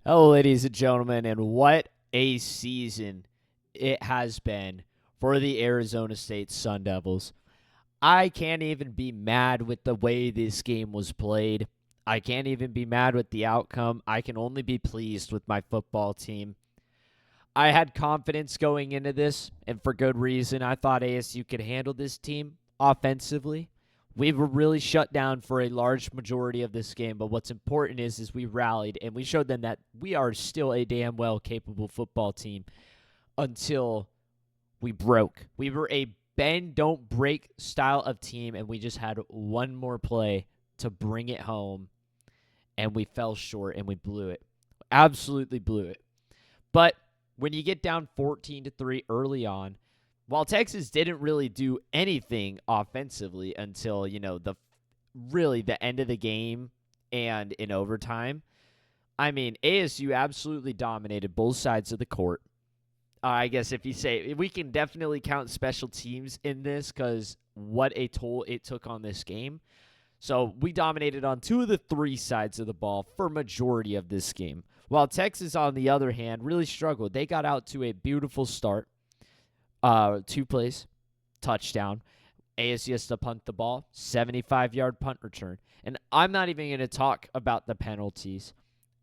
Hello, ladies and gentlemen, and what a season it has been for the Arizona State Sun Devils. I can't even be mad with the way this game was played. I can't even be mad with the outcome. I can only be pleased with my football team. I had confidence going into this, and for good reason. I thought ASU could handle this team offensively. We were really shut down for a large majority of this game, but what's important is we rallied and we showed them that we are still a damn well capable football team until we broke. We were a bend don't break style of team, and we just had one more play to bring it home, and we fell short and we blew it. Absolutely blew it. But when you get down 14-3 early on, while Texas didn't really do anything offensively until, the end of the game and in overtime, I mean, ASU absolutely dominated both sides of the court. I guess if you say we can definitely count special teams in this because what a toll it took on this game. So we dominated on two of the three sides of the ball for majority of this game. While Texas, on the other hand, really struggled. They got out to a beautiful start. 2 plays, touchdown. ASU has to punt the ball, 75-yard punt return. And I'm not even going to talk about the penalties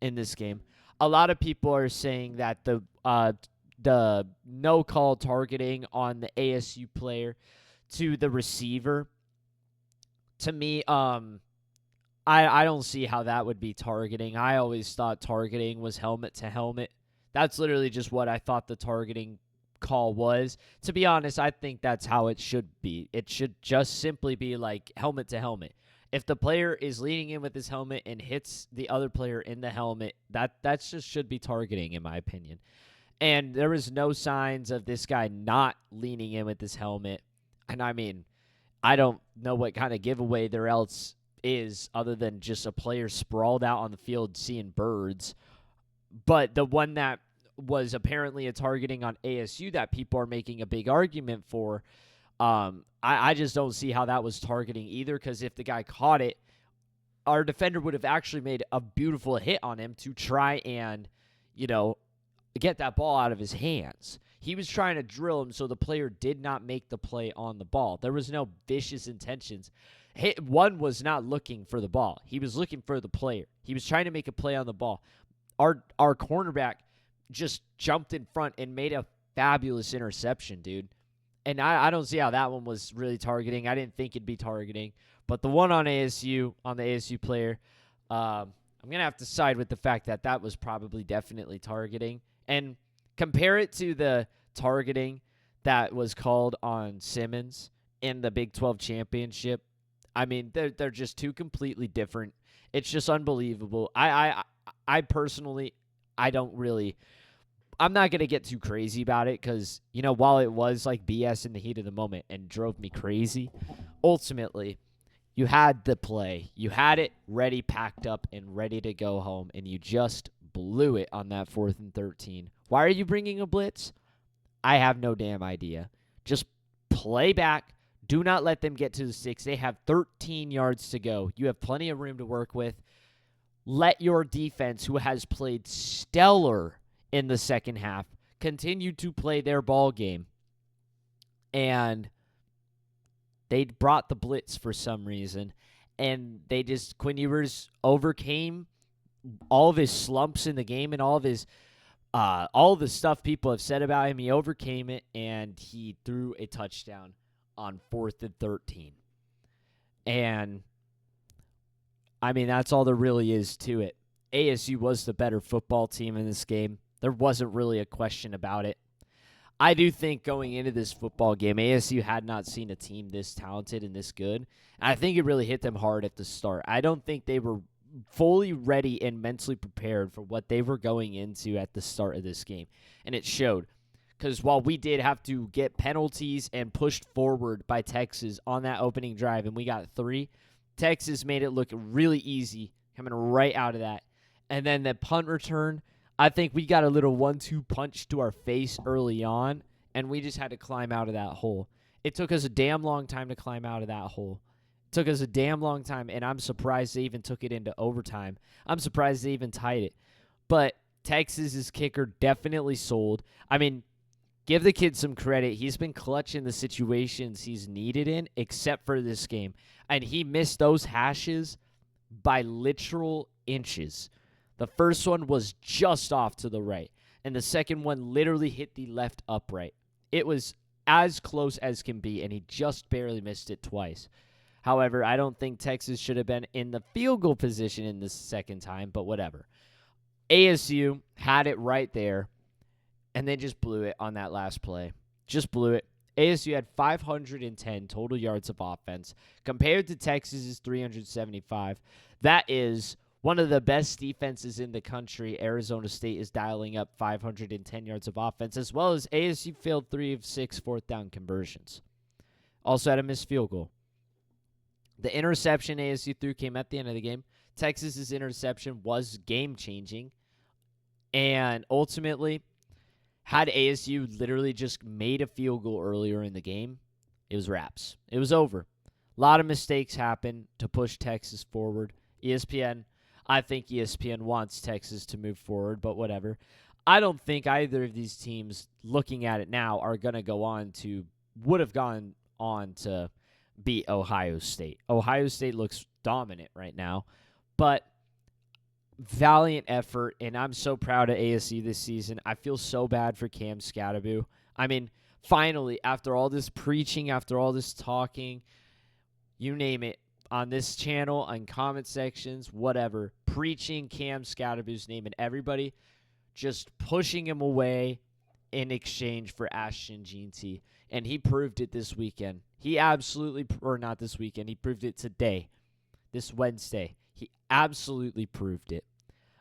in this game. A lot of people are saying that the no-call targeting on the ASU player to the receiver, to me, I don't see how that would be targeting. I always thought targeting was helmet to helmet. That's literally just what I thought the targeting call was. To be honest, I think that's how it should be. It should just simply be like helmet to helmet. If the player is leaning in with his helmet and hits the other player in the helmet, that just should be targeting, in my opinion. And there was no signs of this guy not leaning in with his helmet. And I mean, I don't know what kind of giveaway there else is other than just a player sprawled out on the field seeing birds. But the one that was apparently a targeting on ASU that people are making a big argument for, I just don't see how that was targeting either, because if the guy caught it, our defender would have actually made a beautiful hit on him to try and, get that ball out of his hands. He was trying to drill him so the player did not make the play on the ball. There was no vicious intentions. One was not looking for the ball. He was looking for the player. He was trying to make a play on the ball. Our cornerback just jumped in front and made a fabulous interception, dude. And I don't see how that one was really targeting. I didn't think it'd be targeting. But the one on ASU, on the ASU player, I'm going to have to side with the fact that that was probably definitely targeting. And compare it to the targeting that was called on Simmons in the Big 12 championship. I mean, they're just two completely different. It's just unbelievable. I personally, I'm not going to get too crazy about it because, while it was like BS in the heat of the moment and drove me crazy, ultimately, you had the play. You had it ready, packed up, and ready to go home, and you just blew it on that 4th and 13. Why are you bringing a blitz? I have no damn idea. Just play back. Do not let them get to the 6. They have 13 yards to go. You have plenty of room to work with. Let your defense, who has played stellar in the second half, continue to play their ball game. And they brought the blitz for some reason. And Quinn Ewers overcame all of his slumps in the game and all the stuff people have said about him. He overcame it, and he threw a touchdown on 4th and 13. And, I mean, that's all there really is to it. ASU was the better football team in this game. There wasn't really a question about it. I do think going into this football game, ASU had not seen a team this talented and this good. And I think it really hit them hard at the start. I don't think they were fully ready and mentally prepared for what they were going into at the start of this game. And it showed. Because while we did have to get penalties and pushed forward by Texas on that opening drive, and we got 3, Texas made it look really easy coming right out of that. And then the punt return, I think we got a little 1-2 punch to our face early on, and we just had to climb out of that hole. It took us a damn long time to climb out of that hole. It took us a damn long time, and I'm surprised they even took it into overtime. I'm surprised they even tied it. But Texas's kicker definitely sold. I mean, give the kid some credit. He's been clutch in the situations he's needed in, except for this game. And he missed those hashes by literal inches. The first one was just off to the right, and the second one literally hit the left upright. It was as close as can be, and he just barely missed it twice. However, I don't think Texas should have been in the field goal position in this second time, but whatever. ASU had it right there, and they just blew it on that last play. Just blew it. ASU had 510 total yards of offense compared to Texas's 375. That is one of the best defenses in the country. Arizona State is dialing up 510 yards of offense, as well as ASU failed 3 of 6 fourth down conversions. Also had a missed field goal. The interception ASU threw came at the end of the game. Texas's interception was game-changing, and ultimately, had ASU literally just made a field goal earlier in the game, it was wraps. It was over. A lot of mistakes happened to push Texas forward. I think ESPN wants Texas to move forward, but whatever. I don't think either of these teams, looking at it now, would have gone on to beat Ohio State. Ohio State looks dominant right now, but valiant effort, and I'm so proud of ASU this season. I feel so bad for Cam Skattebo. I mean, finally, after all this preaching, after all this talking, you name it, on this channel, on comment sections, whatever, preaching Cam Skattebo's name, and everybody just pushing him away in exchange for Ashton Jeanty. And he proved it this weekend. He proved it today, this Wednesday. He absolutely proved it.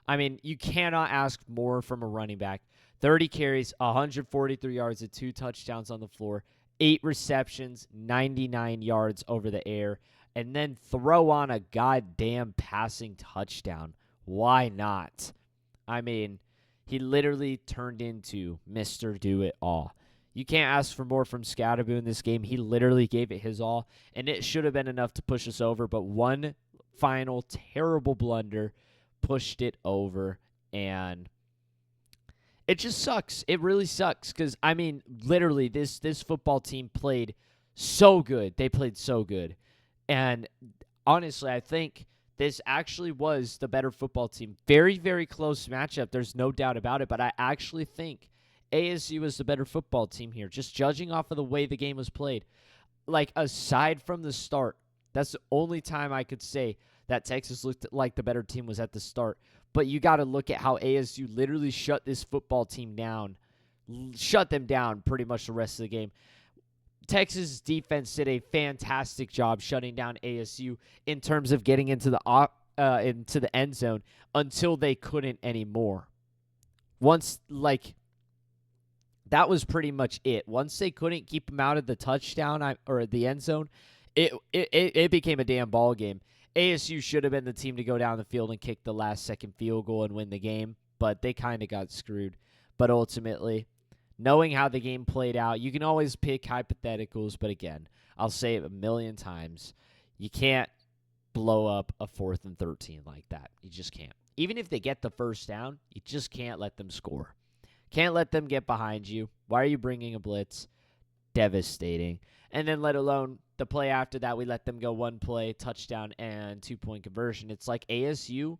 I mean, you cannot ask more from a running back. 30 carries, 143 yards, and 2 touchdowns on the floor, 8 receptions, 99 yards over the air, and then throw on a goddamn passing touchdown. Why not? I mean, he literally turned into Mr. Do-It-All. You can't ask for more from Skattebo in this game. He literally gave it his all, and it should have been enough to push us over, but one final terrible blunder pushed it over, and it just sucks. It really sucks because, I mean, literally, this football team played so good. They played so good. And honestly, I think this actually was the better football team. Very, very close matchup. There's no doubt about it, but I actually think ASU was the better football team here, just judging off of the way the game was played. Like, aside from the start, that's the only time I could say that Texas looked like the better team was at the start. But you got to look at how ASU literally shut this football team down, shut them down pretty much the rest of the game. Texas' defense did a fantastic job shutting down ASU in terms of getting into the end zone until they couldn't anymore. That was pretty much it. Once they couldn't keep them out of the touchdown or the end zone, it became a damn ball game. ASU should have been the team to go down the field and kick the last-second field goal and win the game, but they kind of got screwed. But ultimately, knowing how the game played out, you can always pick hypotheticals, but again, I'll say it a million times, you can't blow up a 4th and 13 like that. You just can't. Even if they get the first down, you just can't let them score. Can't let them get behind you. Why are you bringing a blitz? Devastating. And then let alone the play after that, we let them go one play, touchdown, and 2-point conversion. It's like ASU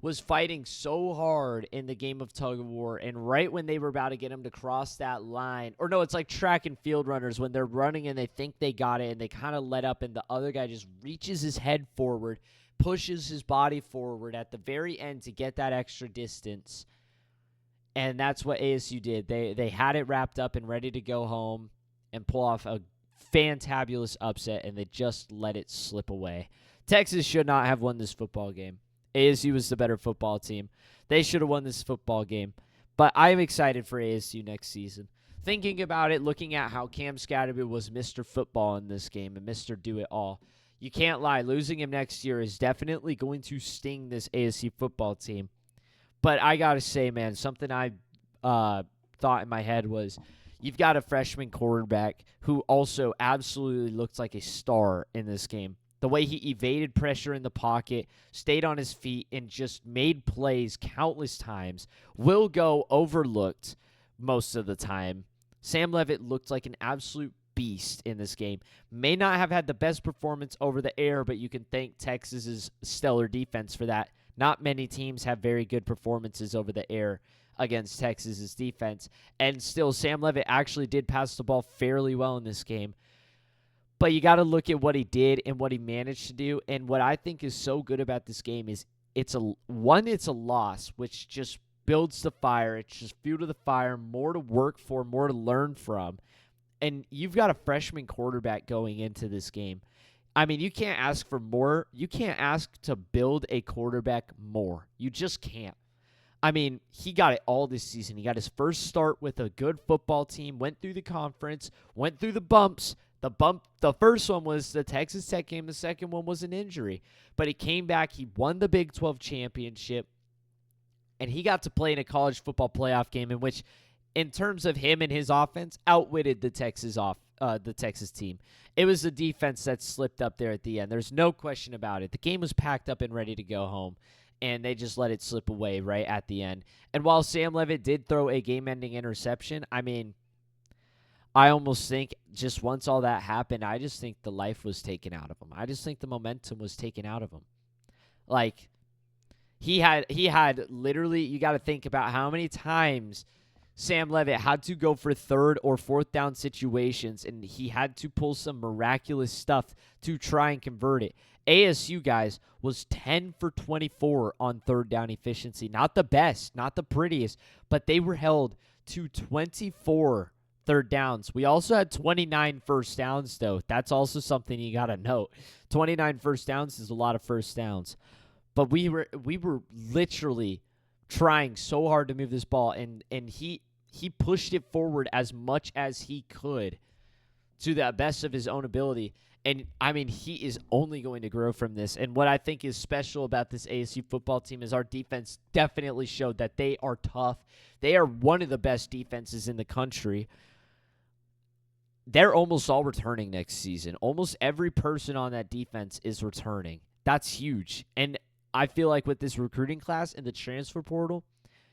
was fighting so hard in the game of tug of war, and right when they were about to get him to cross that line, or no, it's like track and field runners when they're running and they think they got it, and they kind of let up, and the other guy just reaches his head forward, pushes his body forward at the very end to get that extra distance, and that's what ASU did. They had it wrapped up and ready to go home and pull off a fantabulous upset, and they just let it slip away. Texas should not have won this football game. ASU was the better football team. They should have won this football game. But I'm excited for ASU next season. Thinking about it, looking at how Cam Skattebo was Mr. Football in this game and Mr. Do-It-All, you can't lie. Losing him next year is definitely going to sting this ASU football team. But I got to say, man, something I thought in my head was, you've got a freshman quarterback who also absolutely looks like a star in this game. The way he evaded pressure in the pocket, stayed on his feet, and just made plays countless times will go overlooked most of the time. Sam Leavitt looked like an absolute beast in this game. May not have had the best performance over the air, but you can thank Texas's stellar defense for that. Not many teams have very good performances over the air against Texas's defense. And still, Sam Leavitt actually did pass the ball fairly well in this game. But you got to look at what he did and what he managed to do. And what I think is so good about this game is it's a loss, which just builds the fire. It's just fuel to the fire, more to work for, more to learn from. And you've got a freshman quarterback going into this game. I mean, you can't ask for more. You can't ask to build a quarterback more. You just can't. I mean, he got it all this season. He got his first start with a good football team, went through the conference, went through the bumps. The first one was the Texas Tech game. The second one was an injury. But he came back. He won the Big 12 championship. And he got to play in a college football playoff game in which, in terms of him and his offense, outwitted the Texas team. It was the defense that slipped up there at the end. There's no question about it. The game was packed up and ready to go home, and they just let it slip away right at the end. And while Sam Leavitt did throw a game-ending interception, I mean, I almost think just once all that happened, I just think the life was taken out of him. I just think the momentum was taken out of him. Like, he had literally, you got to think about how many times Sam Leavitt had to go for third or fourth down situations, and he had to pull some miraculous stuff to try and convert it. ASU, guys, was 10 for 24 on third down efficiency. Not the best, not the prettiest, but they were held to 24 third downs. We also had 29 first downs, though. That's also something you got to note. 29 first downs is a lot of first downs. But we were literally trying so hard to move this ball, and he pushed it forward as much as he could to the best of his own ability. And, I mean, he is only going to grow from this. And what I think is special about this ASU football team is our defense definitely showed that they are tough. They are one of the best defenses in the country. They're almost all returning next season. Almost every person on that defense is returning. That's huge. And I feel like with this recruiting class and the transfer portal,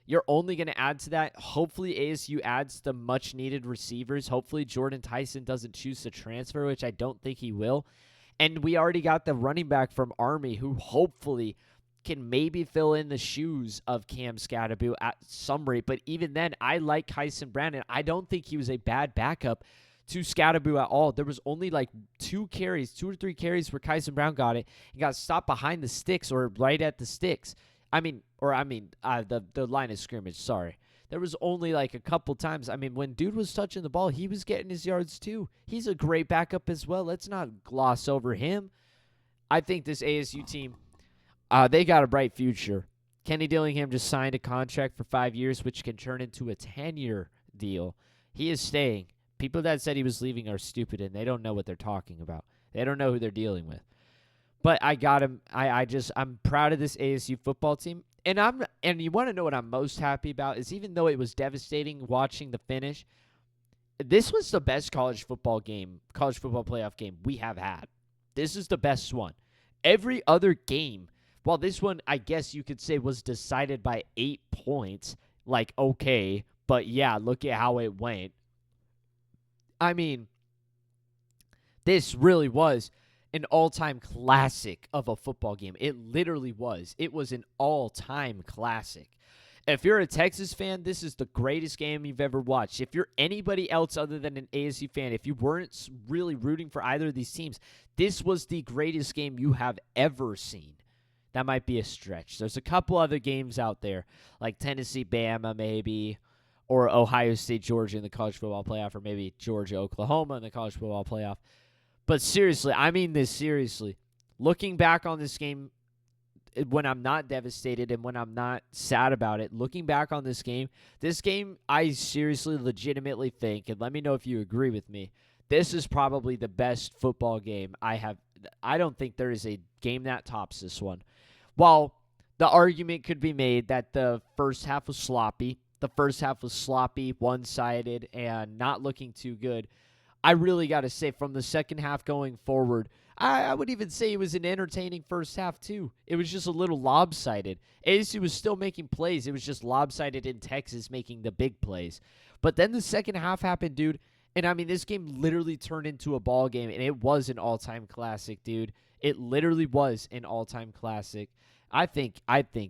you're only going to add to that. Hopefully ASU adds the much-needed receivers. Hopefully Jordan Tyson doesn't choose to transfer, which I don't think he will. And we already got the running back from Army who hopefully can maybe fill in the shoes of Cam Scatterbo at some rate. But even then, I like Kyson Brandon. I don't think he was a bad backup to Scatterbo at all. There was only like 2 or 3 carries where Kyson Brown got it and got stopped behind the sticks or right at the sticks. The line of scrimmage, sorry. There was only like a couple times. I mean, when dude was touching the ball, he was getting his yards too. He's a great backup as well. Let's not gloss over him. I think this ASU team, they got a bright future. Kenny Dillingham just signed a contract for 5 years, which can turn into a 10-year deal. He is staying. People that said he was leaving are stupid, and they don't know what they're talking about. They don't know who they're dealing with. But I got him. I'm proud of this ASU football team. And you want to know what I'm most happy about is even though it was devastating watching the finish, this was the best college football playoff game we have had. This is the best one. Every other game, while this one, I guess you could say, was decided by 8 points, like, okay, but yeah, look at how it went. I mean, this really was an all-time classic of a football game. It literally was. It was an all-time classic. If you're a Texas fan, this is the greatest game you've ever watched. If you're anybody else other than an ASU fan, if you weren't really rooting for either of these teams, this was the greatest game you have ever seen. That might be a stretch. There's a couple other games out there, like Tennessee-Bama maybe, or Ohio State-Georgia in the college football playoff, or maybe Georgia-Oklahoma in the college football playoff. But seriously, I mean this seriously. Looking back on this game, when I'm not devastated and when I'm not sad about it, looking back on this game, I seriously, legitimately think, and let me know if you agree with me, this is probably the best football game I have. I don't think there is a game that tops this one. While the argument could be made that the first half was sloppy, one-sided, and not looking too good, I really got to say, from the second half going forward, I would even say it was an entertaining first half, too. It was just a little lopsided. ASU was still making plays. It was just lopsided in Texas making the big plays. But then the second half happened, dude. And, I mean, this game literally turned into a ball game, and it was an all-time classic, dude. It literally was an all-time classic. I think,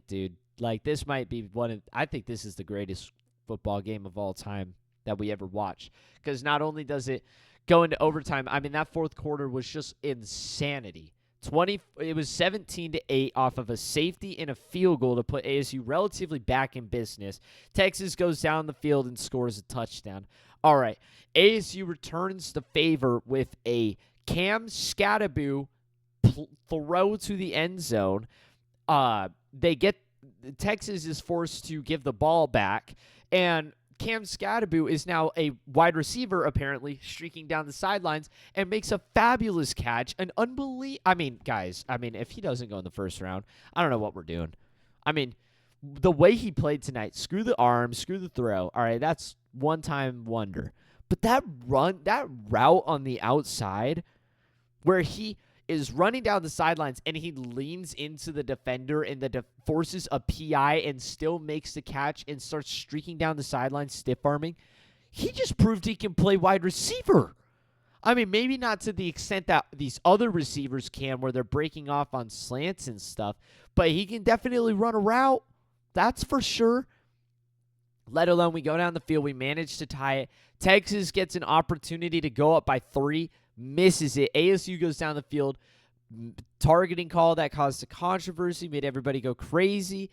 dude, like, this might be I think this is the greatest football game of all time that we ever watched. Because not only does it go into overtime, I mean, that fourth quarter was just insanity. It was 17-8 off of a safety and a field goal to put ASU relatively back in business. Texas goes down the field and scores a touchdown. All right, ASU returns the favor with a Cam Skattebo throw to the end zone. Texas is forced to give the ball back, and Cam Skattebo is now a wide receiver, apparently, streaking down the sidelines and makes a fabulous catch. Guys, if he doesn't go in the first round, I don't know what we're doing. I mean, the way he played tonight, screw the arm, screw the throw. All right, that's one-time wonder. But that route on the outside where he is running down the sidelines and he leans into the defender and forces a PI and still makes the catch and starts streaking down the sidelines, stiff-arming. He just proved he can play wide receiver. I mean, maybe not to the extent that these other receivers can where they're breaking off on slants and stuff, but he can definitely run a route. That's for sure. Let alone we go down the field, we manage to tie it. Texas gets an opportunity to go up by 3, misses it. ASU goes down the field. Targeting call that caused a controversy, made everybody go crazy.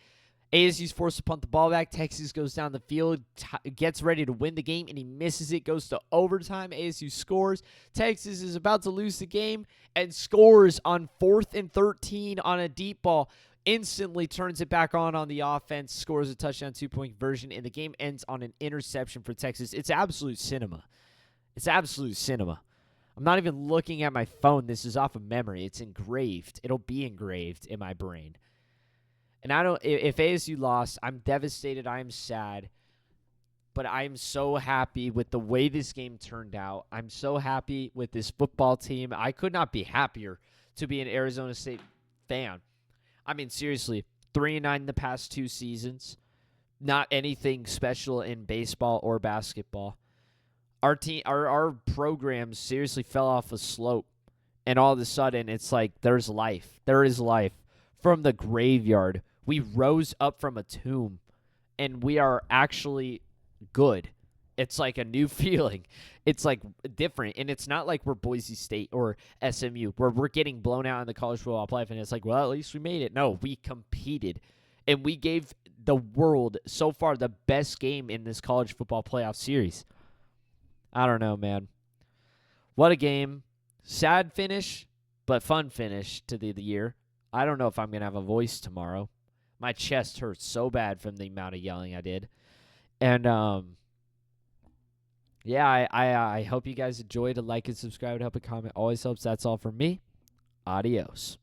ASU's forced to punt the ball back. Texas goes down the field, gets ready to win the game, and he misses it. Goes to overtime. ASU scores. Texas is about to lose the game and scores on 4th and 13 on a deep ball. Instantly turns it back on the offense, scores a touchdown 2-point conversion, and the game ends on an interception for Texas. It's absolute cinema. It's absolute cinema. I'm not even looking at my phone. This is off of memory. It's engraved. It'll be engraved in my brain. And if ASU lost, I'm devastated. I'm sad. But I'm so happy with the way this game turned out. I'm so happy with this football team. I could not be happier to be an Arizona State fan. I mean, seriously, 3-9 in the past 2 seasons. Not anything special in baseball or basketball. Our program seriously fell off a slope, and all of a sudden it's like there's life. There is life. From the graveyard, we rose up from a tomb, and we are actually good. It's like a new feeling. It's like different, and it's not like we're Boise State or SMU where we're getting blown out in the college football playoff, and it's like, well, at least we made it. No, we competed, and we gave the world so far the best game in this college football playoff series. I don't know, man. What a game. Sad finish, but fun finish to the year. I don't know if I'm going to have a voice tomorrow. My chest hurts so bad from the amount of yelling I did. And, yeah, I hope you guys enjoyed. A like and subscribe to help a comment always helps. That's all from me. Adios.